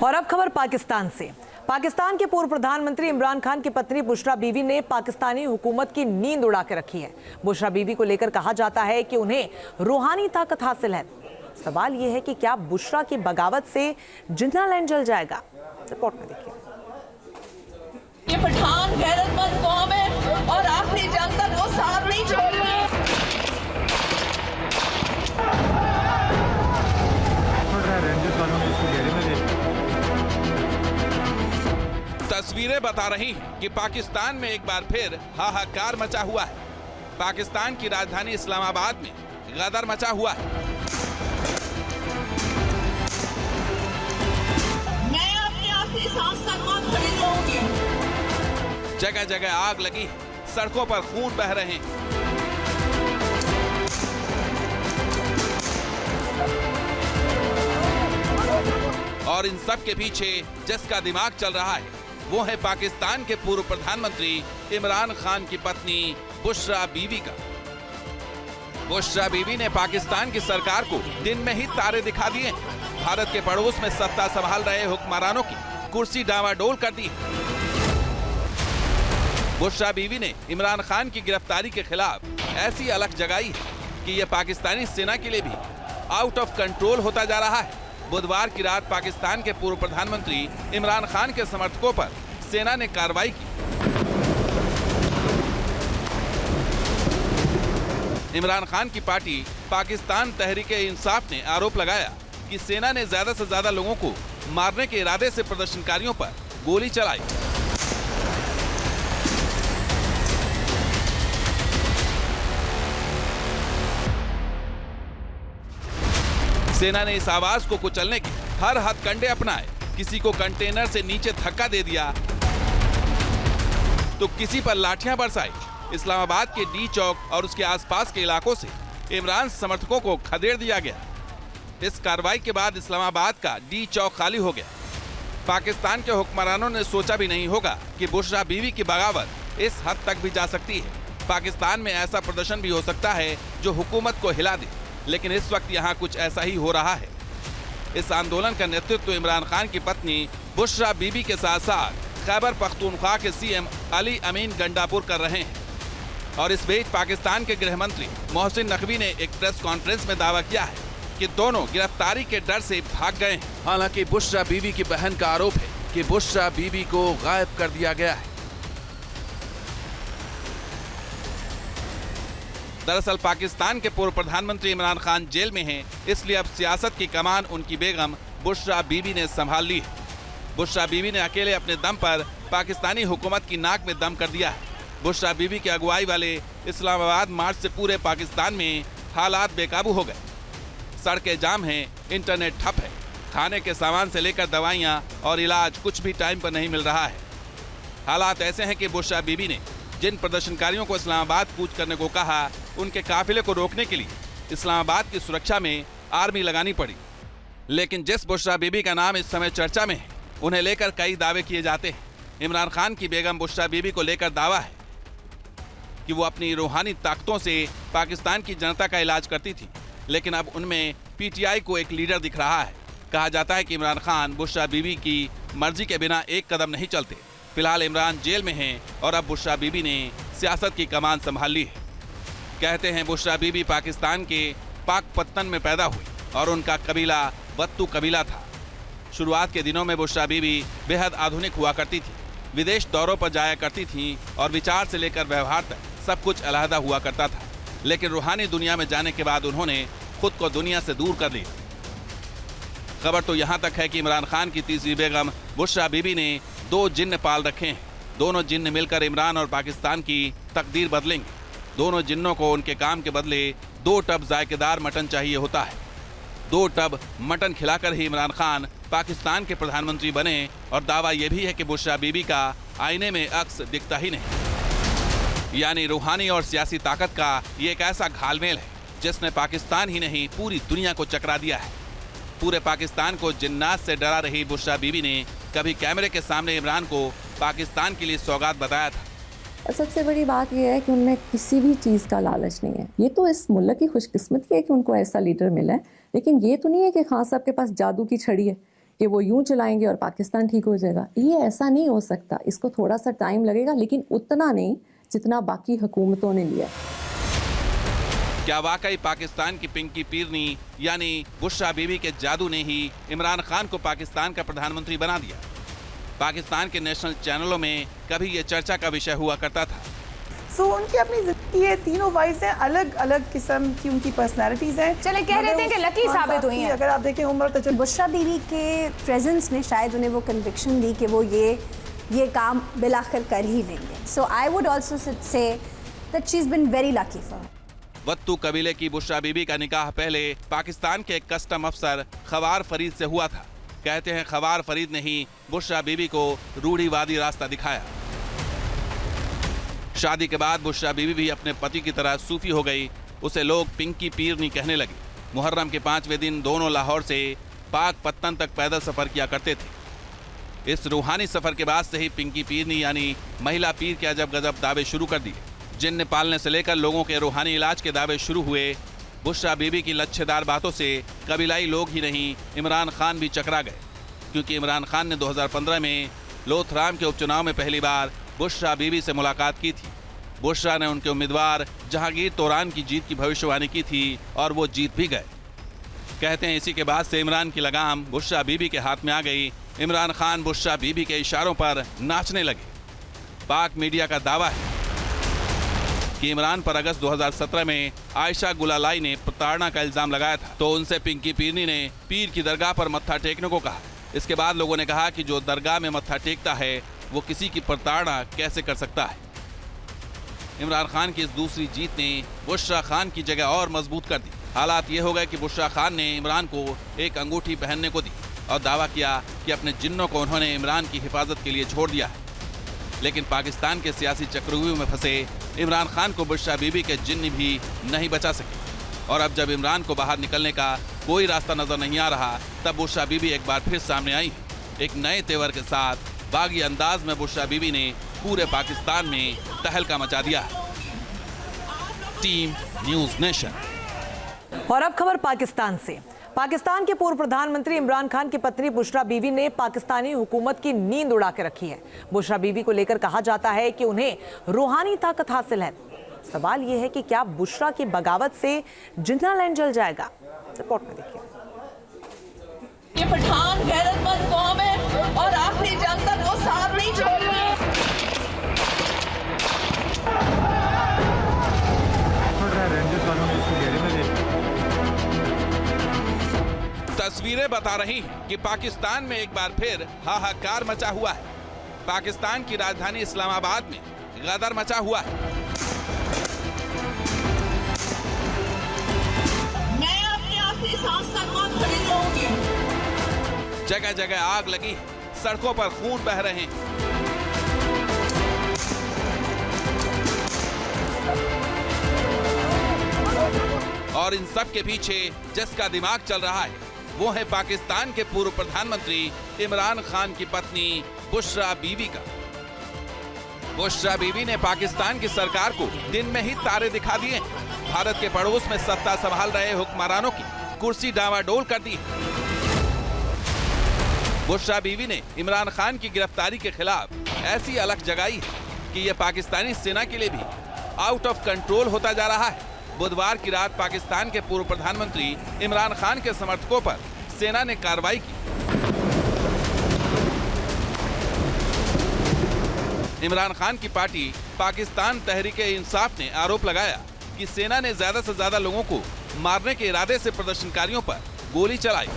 और अब खबर पाकिस्तान से। पाकिस्तान के पूर्व प्रधानमंत्री इमरान खान की पत्नी बुशरा बीवी ने पाकिस्तानी हुकूमत की नींद उड़ा के रखी है। बुशरा बीवी को लेकर कहा जाता है कि उन्हें रूहानी ताकत हासिल है। सवाल यह है कि क्या बुशरा की बगावत से जिन्ना लैंड जल जाएगा? रिपोर्ट में देखिए। ये पठान गैरतमंद कौम है और आखिरी जंग तक वो साथ नहीं छोड़ेंगे। तस्वीरें बता रही हैं कि पाकिस्तान में एक बार फिर हाहाकार मचा हुआ है। पाकिस्तान की राजधानी इस्लामाबाद में गदर मचा हुआ है। मैं अपनी आखिरी सांस तक मौत खड़ी रहूंगी। जगह जगह आग लगी, सड़कों पर खून बह रहे हैं। और इन सब के पीछे जिसका दिमाग चल रहा है वो है पाकिस्तान के पूर्व प्रधानमंत्री इमरान खान की पत्नी बुशरा बीवी का। बुशरा बीवी ने पाकिस्तान की सरकार को दिन में ही तारे दिखा दिए। भारत के पड़ोस में सत्ता संभाल रहे हुक्मरानों की कुर्सी डावाडोल कर दी। बुशरा बीवी ने इमरान खान की गिरफ्तारी के खिलाफ ऐसी अलख जगाई है कि यह पाकिस्तानी सेना के लिए भी आउट ऑफ कंट्रोल होता जा रहा है। बुधवार की रात पाकिस्तान के पूर्व प्रधानमंत्री इमरान खान के समर्थकों पर सेना ने कार्रवाई की। इमरान खान की पार्टी पाकिस्तान तहरीक-ए-इंसाफ ने आरोप लगाया कि सेना ने ज्यादा से ज्यादा लोगों को मारने के इरादे से प्रदर्शनकारियों पर गोली चलाई। सेना ने इस आवाज को कुचलने के हर हथकंडे अपनाए। किसी को कंटेनर से नीचे धक्का दे दिया तो किसी पर लाठियां बरसाई। इस्लामाबाद के डी चौक और उसके आसपास के इलाकों से इमरान समर्थकों को खदेड़ दिया गया। इस कार्रवाई के बाद इस्लामाबाद का डी चौक खाली हो गया। पाकिस्तान के हुक्मरानों ने सोचा भी नहीं होगा कि बुशरा बीवी की बगावत इस हद तक भी जा सकती है। पाकिस्तान में ऐसा प्रदर्शन भी हो सकता है जो हुकूमत को हिला दे, लेकिन इस वक्त यहाँ कुछ ऐसा ही हो रहा है। इस आंदोलन का नेतृत्व इमरान खान की पत्नी बुशरा बीवी के साथ साथ खैबर पख्तूनख्वा के सीएम अली अमीन गंडापुर कर रहे हैं। और इस बीच पाकिस्तान के गृह मंत्री मोहसिन नकवी ने एक प्रेस कॉन्फ्रेंस में दावा किया है कि दोनों गिरफ्तारी के डर से भाग गए हैं। हालांकि बुशरा बीवी की बहन का आरोप है कि बुशरा बीवी को गायब कर दिया गया है। दरअसल पाकिस्तान के पूर्व प्रधानमंत्री इमरान खान जेल में हैं, इसलिए अब सियासत की कमान उनकी बेगम बुशरा बीवी ने संभाल ली है। बुशरा बीवी ने अकेले अपने दम पर पाकिस्तानी हुकूमत की नाक में दम कर दिया है। बुशरा बीवी की अगुवाई वाले इस्लामाबाद मार्च से पूरे पाकिस्तान में हालात बेकाबू हो गए। सड़कें जाम हैं, इंटरनेट ठप है, खाने के सामान से लेकर दवाइयाँ और इलाज कुछ भी टाइम पर नहीं मिल रहा है। हालात ऐसे हैं कि बुशरा बीवी ने जिन प्रदर्शनकारियों को इस्लामाबाद कूच करने को कहा, उनके काफिले को रोकने के लिए इस्लामाबाद की सुरक्षा में आर्मी लगानी पड़ी। लेकिन जिस बुशरा बीबी का नाम इस समय चर्चा में है, उन्हें लेकर कई दावे किए जाते हैं। इमरान खान की बेगम बुशरा बीबी को लेकर दावा है कि वो अपनी रूहानी ताकतों से पाकिस्तान की जनता का इलाज करती थी, लेकिन अब उनमें पीटीआई को एक लीडर दिख रहा है। कहा जाता है कि इमरान खान बुशरा बीबी की मर्जी के बिना एक कदम नहीं चलते। फिलहाल इमरान जेल में हैं और अब बुशरा बीबी ने सियासत की कमान संभाल ली है। कहते हैं बुशरा बीबी पाकिस्तान के पाकपत्तन में पैदा हुई और उनका कबीला वत्तू कबीला था। शुरुआत के दिनों में बुशरा बीबी बेहद आधुनिक हुआ करती थी, विदेश दौरों पर जाया करती थी और विचार से लेकर व्यवहार तक सब कुछ अलहदा हुआ करता था। लेकिन रूहानी दुनिया में जाने के बाद उन्होंने खुद को दुनिया से दूर कर लिया। खबर तो यहाँ तक है कि इमरान खान की तीसरी बेगम बुशरा बीबी ने 2 जिन्न पाल रखे हैं। दोनों जिन्न मिलकर इमरान और पाकिस्तान की तकदीर बदलेंगे। दोनों जिन्नों को उनके काम के बदले 2 टब जायकेदार मटन चाहिए होता है। 2 टब मटन खिलाकर ही इमरान खान पाकिस्तान के प्रधानमंत्री बने। और दावा यह भी है कि बुशरा बीबी का आईने में अक्स दिखता ही नहीं। यानी रूहानी और सियासी ताकत का ये एक ऐसा घालमेल है जिसने पाकिस्तान ही नहीं पूरी दुनिया को चकरा दिया है। पूरे पाकिस्तान को जिन्नात से डरा रही बुशरा बीबी ने कभी कैमरे के सामने इमरान को पाकिस्तान के लिए सौगात बताया था। और सबसे बड़ी बात यह है कि उनमें किसी भी चीज़ का लालच नहीं है। ये तो इस मुल्क की खुशकिस्मती है कि उनको ऐसा लीडर मिला है, लेकिन ये तो नहीं है कि खान साहब के पास जादू की छड़ी है कि वो यूं चलाएंगे और पाकिस्तान ठीक हो जाएगा। ये ऐसा नहीं हो सकता। इसको थोड़ा सा टाइम लगेगा, लेकिन उतना नहीं जितना बाकी हुकूमतों ने लिया। क्या वाकई पाकिस्तान की पिंकी पीरनी यानी बुशरा बीबी के जादू ने ही इमरान खान को पाकिस्तान का प्रधानमंत्री बना दिया? पाकिस्तान के नेशनल चैनलों में कभी ये चर्चा का विषय हुआ करता था। उनकी अपनी जिंदगी है, तीनों वाइफ हैं, अलग अलग किस्म की उनकी पर्सनालिटीज हैं। चले कह रहे थे कि लकी साबित हुई हैं। अगर आप देखें उम्र तजुर्बा, बुशरा बीवी के प्रेजेंस ने शायद उन्हें वो कन्विक्शन दी कि वो ये काम बिलाखिर कर ही लेंगे। So I would also say that she is been very lucky for. Wattoo कबीले की बुशरा बीबी का निकाह पहले पाकिस्तान के एक कस्टम अफसर खवार फरीद से हुआ था। कहते हैं खवार फरीद ने ही बुशरा बीबी को रूढ़िवादी रास्ता दिखाया। शादी के बाद बुशरा बीबी भी अपने पति की तरह सूफी हो गई। उसे लोग पिंकी पीरनी कहने लगे। मुहर्रम के 5वें दिन दोनों लाहौर से पाक पत्तन तक पैदल सफर किया करते थे। इस रूहानी सफर के बाद से ही पिंकी पीरनी यानी महिला पीर के अजब गजब दावे शुरू कर दिए। जिन्न पालने से लेकर लोगों के रूहानी इलाज के दावे शुरू हुए। बुशरा बीबी की लच्छेदार बातों से कबीलाई लोग ही नहीं, इमरान खान भी चकरा गए, क्योंकि इमरान खान ने 2015 में लोथराम के उपचुनाव में पहली बार बुशरा बीबी से मुलाकात की थी। बुशरा ने उनके उम्मीदवार जहांगीर तोरान की जीत की भविष्यवाणी की थी और वो जीत भी गए। कहते हैं इसी के बाद से इमरान की लगाम बुशरा बीबी के हाथ में आ गई। इमरान खान बुशरा बीबी के इशारों पर नाचने लगे। पाक मीडिया का दावा है कि इमरान पर अगस्त 2017 में आयशा गुलालाई ने प्रताड़ना का इल्जाम लगाया था, तो उनसे पिंकी पीरनी ने पीर की दरगाह पर मत्था टेकने को कहा। इसके बाद लोगों ने कहा कि जो दरगाह में मत्था टेकता है वो किसी की प्रताड़ना कैसे कर सकता है। इमरान खान की इस दूसरी जीत ने बुशरा खान की जगह और मजबूत कर दी। हालात ये हो गए कि बुशरा खान ने इमरान को एक अंगूठी पहनने को दी और दावा किया कि अपने जिन्नों को उन्होंने इमरान की हिफाजत के लिए छोड़ दिया है। लेकिन पाकिस्तान के सियासी चक्रव्यूह में फंसे इमरान खान को बुशरा बीबी के जिन्न भी नहीं बचा सके। और अब जब इमरान को बाहर निकलने का कोई रास्ता नजर नहीं आ रहा, तब बुशरा बीबी एक बार फिर सामने आई। एक नए तेवर के साथ बागी अंदाज में बुशरा बीबी ने पूरे पाकिस्तान में तहलका मचा दिया है। Team news nation. और अब खबर पाकिस्तान से। पाकिस्तान के पूर्व प्रधानमंत्री इमरान खान की पत्नी बुशरा बीवी ने पाकिस्तानी हुकूमत की नींद उड़ा के रखी है। बुशरा बीवी को लेकर कहा जाता है कि उन्हें रूहानी ताकत हासिल है। सवाल यह है कि क्या बुशरा की बगावत से जिन्नालैंड जल जाएगा? रिपोर्ट में देखिए। ये पठान गैरतमंद कौम है और आखिरी जंग तक वो साथ नहीं छोड़ेंगे। तस्वीरें बता रही हैं कि पाकिस्तान में एक बार फिर हाहाकार मचा हुआ है। पाकिस्तान की राजधानी इस्लामाबाद में गदर मचा हुआ है। मैं अपनी आखिरी सांस तक वहां खड़ी रहूंगी। जगह जगह आग लगी है, सड़कों पर खून बह रहे हैं। और इन सब के पीछे जिसका दिमाग चल रहा है वो है पाकिस्तान के पूर्व प्रधानमंत्री इमरान खान की पत्नी बुशरा बीवी का। बुशरा बीवी ने पाकिस्तान की सरकार को दिन में ही तारे दिखा दिए। भारत के पड़ोस में सत्ता संभाल रहे हुक्मरानों की कुर्सी डावाडोल कर दी। बुशरा बीवी ने इमरान खान की गिरफ्तारी के खिलाफ ऐसी अलख जगाई है कि यह पाकिस्तानी सेना के लिए भी आउट ऑफ कंट्रोल होता जा रहा है। बुधवार की रात पाकिस्तान के पूर्व प्रधानमंत्री इमरान खान के समर्थकों पर सेना ने कार्रवाई की। इमरान खान की पार्टी पाकिस्तान तहरीक-ए-इंसाफ ने आरोप लगाया कि सेना ने ज्यादा से ज्यादा लोगों को मारने के इरादे से प्रदर्शनकारियों पर गोली चलाई।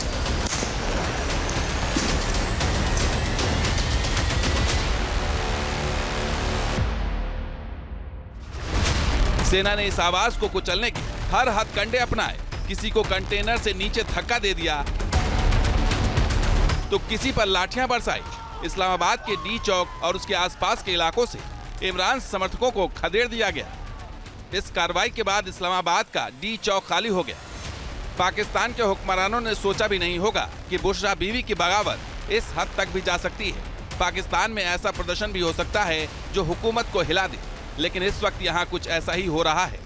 सेना ने इस आवाज को कुचलने के हर हथकंडे अपनाए। किसी को कंटेनर से नीचे धक्का दे दिया तो किसी पर लाठियां बरसाई। इस्लामाबाद के डी चौक और उसके आसपास के इलाकों से इमरान समर्थकों को खदेड़ दिया गया। इस कार्रवाई के बाद इस्लामाबाद का डी चौक खाली हो गया। पाकिस्तान के हुक्मरानों ने सोचा भी नहीं होगा कि बुशरा बीवी की बगावत इस हद तक भी जा सकती है। पाकिस्तान में ऐसा प्रदर्शन भी हो सकता है जो हुकूमत को हिला दे, लेकिन इस वक्त यहाँ कुछ ऐसा ही हो रहा है।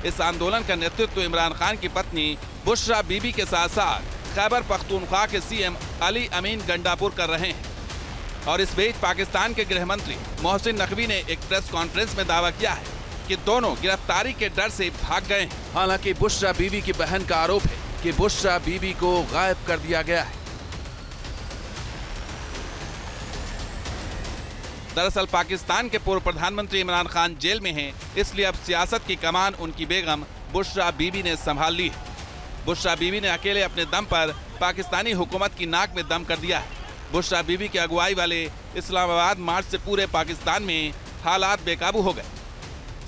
इस आंदोलन का नेतृत्व इमरान खान की पत्नी बुशरा बीबी के साथ साथ खैबर पख्तूनख्वा के सीएम अली अमीन गंडापुर कर रहे हैं। और इस बीच पाकिस्तान के गृह मंत्री मोहसिन नकवी ने एक प्रेस कॉन्फ्रेंस में दावा किया है कि दोनों गिरफ्तारी के डर से भाग गए हैं। हालांकि बुशरा बीबी की बहन का आरोप है कि बुशरा बीबी को गायब कर दिया गया है। दरअसल पाकिस्तान के पूर्व प्रधानमंत्री इमरान खान जेल में हैं, इसलिए अब सियासत की कमान उनकी बेगम बुशरा बीबी ने संभाल ली है। बुशरा बीबी ने अकेले अपने दम पर पाकिस्तानी हुकूमत की नाक में दम कर दिया है। बुशरा बीबी की अगुवाई वाले इस्लामाबाद मार्च से पूरे पाकिस्तान में हालात बेकाबू हो गए।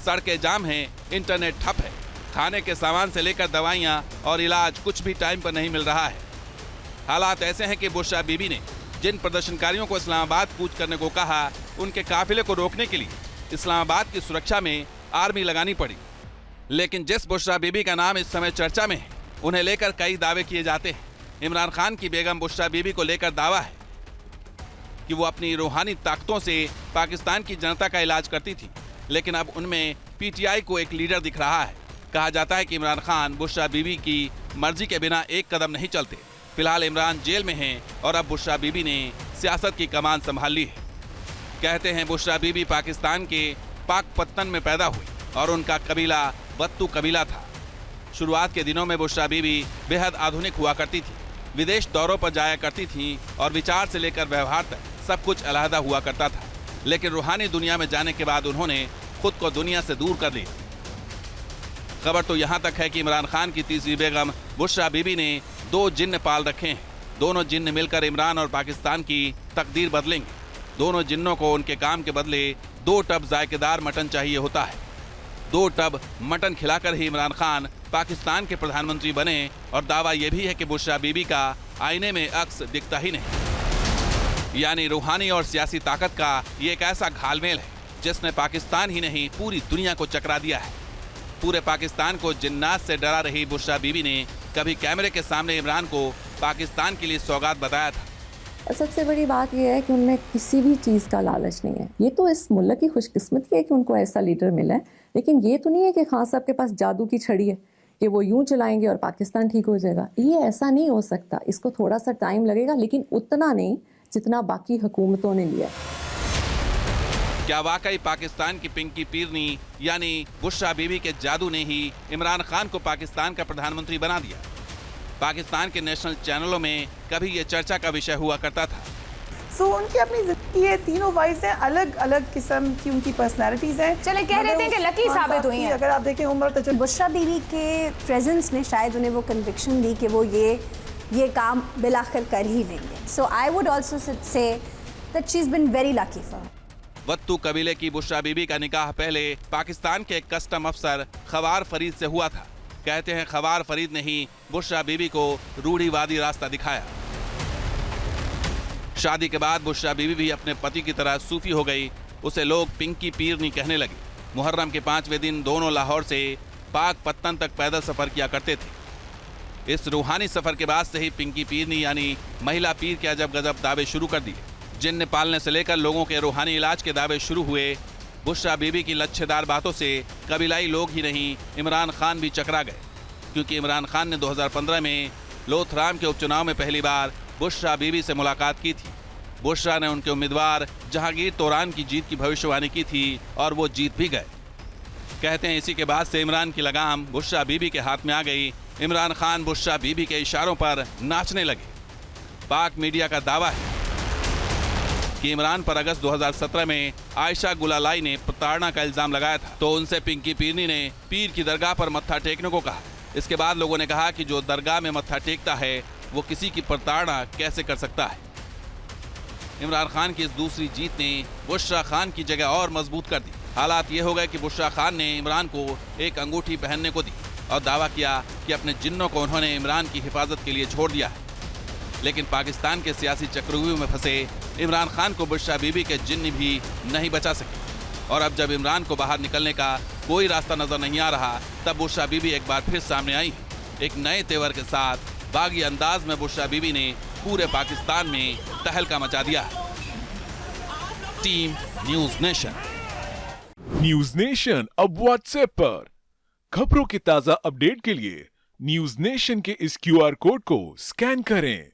सड़कें जाम हैं, इंटरनेट ठप है, खाने के सामान से लेकर दवाइयाँ और इलाज कुछ भी टाइम पर नहीं मिल रहा है। हालात ऐसे हैं कि बुशरा बीबी ने जिन प्रदर्शनकारियों को इस्लामाबाद कूच करने को कहा, उनके काफिले को रोकने के लिए इस्लामाबाद की सुरक्षा में आर्मी लगानी पड़ी। लेकिन जिस बुशरा बीबी का नाम इस समय चर्चा में है, उन्हें लेकर कई दावे किए जाते हैं। इमरान खान की बेगम बुशरा बीबी को लेकर दावा है कि वो अपनी रूहानी ताकतों से पाकिस्तान की जनता का इलाज करती थी, लेकिन अब उनमें पीटीआई को एक लीडर दिख रहा है। कहा जाता है कि इमरान खान बुशरा बीबी की मर्जी के बिना एक कदम नहीं चलते। फिलहाल इमरान जेल में हैं और अब बुशरा बीबी ने सियासत की कमान संभाल ली है। कहते हैं बुशरा बीबी पाकिस्तान के पाकपत्तन में पैदा हुई और उनका कबीला वत्तू कबीला था। शुरुआत के दिनों में बुशरा बीबी बेहद आधुनिक हुआ करती थी, विदेश दौरों पर जाया करती थी और विचार से लेकर व्यवहार तक सब कुछ अलहदा हुआ करता था। लेकिन रूहानी दुनिया में जाने के बाद उन्होंने खुद को दुनिया से दूर कर लिया। खबर तो यहाँ तक है कि इमरान खान की तीसरी बेगम बुशरा बीबी ने 2 जिन्न पाल रखे हैं। दोनों जिन्न मिलकर इमरान और पाकिस्तान की तकदीर बदलेंगे। दोनों जिन्नों को उनके काम के बदले 2 टब जायकेदार मटन चाहिए होता है। 2 टब मटन खिलाकर ही इमरान खान पाकिस्तान के प्रधानमंत्री बने। और दावा यह भी है कि बुशरा बीबी का आईने में अक्स दिखता ही नहीं। यानी रूहानी और सियासी ताकत का ये एक ऐसा घालमेल है जिसने पाकिस्तान ही नहीं पूरी दुनिया को चकरा दिया है। पूरे पाकिस्तान को जिन्नात से डरा रही बुशरा बीबी ने कभी कैमरे के सामने इमरान को पाकिस्तान के लिए सौगात बताया था। और सबसे बड़ी बात यह है कि उनमें किसी भी चीज़ का लालच नहीं है। ये तो इस मुल्क की खुशकिस्मती है कि उनको ऐसा लीडर मिला है, लेकिन ये तो नहीं है कि खान साहब के पास जादू की छड़ी है कि वो यूं चलाएंगे और पाकिस्तान ठीक हो जाएगा। ये ऐसा नहीं हो सकता। इसको थोड़ा सा टाइम लगेगा, लेकिन उतना नहीं जितना बाकी हुकूमतों ने लिया। क्या वाकई पाकिस्तान की पिंकी पीरनी यानी बुशरा बीबी के जादू ने ही इमरान खान को पाकिस्तान का प्रधानमंत्री बना दिया? पाकिस्तान के नेशनल चैनलों में कभी ये चर्चा का विषय हुआ करता था। सो उनकी अपनी जिंदगी है, तीनों वाइफ्स हैं, अलग अलग किस्म की उनकी पर्सनालिटीज हैं। चले कह रहे थे कि लकी साबित हुई हैं। अगर आप देखें उम्र तो बुशरा बीवी के प्रेजेंस ने शायद उन्हें वो कन्विक्शन दी कि वो ये काम बिलाखिर कर ही लेंगे। So I would also say that she is been very lucky for. Wattoo कबीले की बुशरा बीबी का निकाह पहले पाकिस्तान के कस्टम अफसर खवार फरीद से हुआ था। कहते हैं खवार फरीद ने ही बुशरा बीबी को रूढ़िवादी रास्ता दिखाया। शादी के बाद बुशरा बीबी भी अपने पति की तरह सूफी हो गई। उसे लोग पिंकी पीरनी कहने लगे। मुहर्रम के 5वें दिन दोनों लाहौर से पाकपत्तन तक पैदल सफर किया करते थे। इस रूहानी सफर के बाद से ही पिंकी पीरनी यानी महिला पीर के अजब गजब दावे शुरू कर दिए। जिन्न पालने से लेकर लोगों के रूहानी इलाज के दावे शुरू हुए। बुशरा बीबी की लच्छेदार बातों से कबीलाई लोग ही नहीं, इमरान खान भी चकरा गए, क्योंकि इमरान खान ने 2015 में लोथराम के उपचुनाव में पहली बार बुशरा बीबी से मुलाकात की थी। बुशरा ने उनके उम्मीदवार जहांगीर तोरान की जीत की भविष्यवाणी की थी और वो जीत भी गए। कहते हैं इसी के बाद से इमरान की लगाम बुशरा बीबी के हाथ में आ गई। इमरान खान बुशरा बीबी के इशारों पर नाचने लगे। पाक मीडिया का दावा है कि इमरान पर अगस्त 2017 में आयशा गुलालाई ने प्रताड़ना का इल्जाम लगाया था, तो उनसे पिंकी पीरनी ने पीर की दरगाह पर मत्था टेकने को कहा। इसके बाद लोगों ने कहा कि जो दरगाह में मत्था टेकता है वो किसी की प्रताड़ना कैसे कर सकता है। इमरान खान की इस दूसरी जीत ने बुशरा खान की जगह और मजबूत कर दी। हालात ये हो गए कि बुशरा खान ने इमरान को एक अंगूठी पहनने को दी और दावा किया कि अपने जिन्नों को उन्होंने इमरान की हिफाजत के लिए छोड़ दिया है। लेकिन पाकिस्तान के सियासी चक्रव्यूह में फंसे इमरान खान को बुशरा बीबी के जिन्न भी नहीं बचा सके। और अब जब इमरान को बाहर निकलने का कोई रास्ता नजर नहीं आ रहा, तब बुशरा बीबी एक बार फिर सामने आई। एक नए तेवर के साथ बागी अंदाज में बुशरा बीबी ने पूरे पाकिस्तान में तहलका मचा दिया। Team news nation. News nation अब व्हाट्सएप पर खबरों की ताजा अपडेट के लिए न्यूज नेशन के इस QR कोड को स्कैन करें।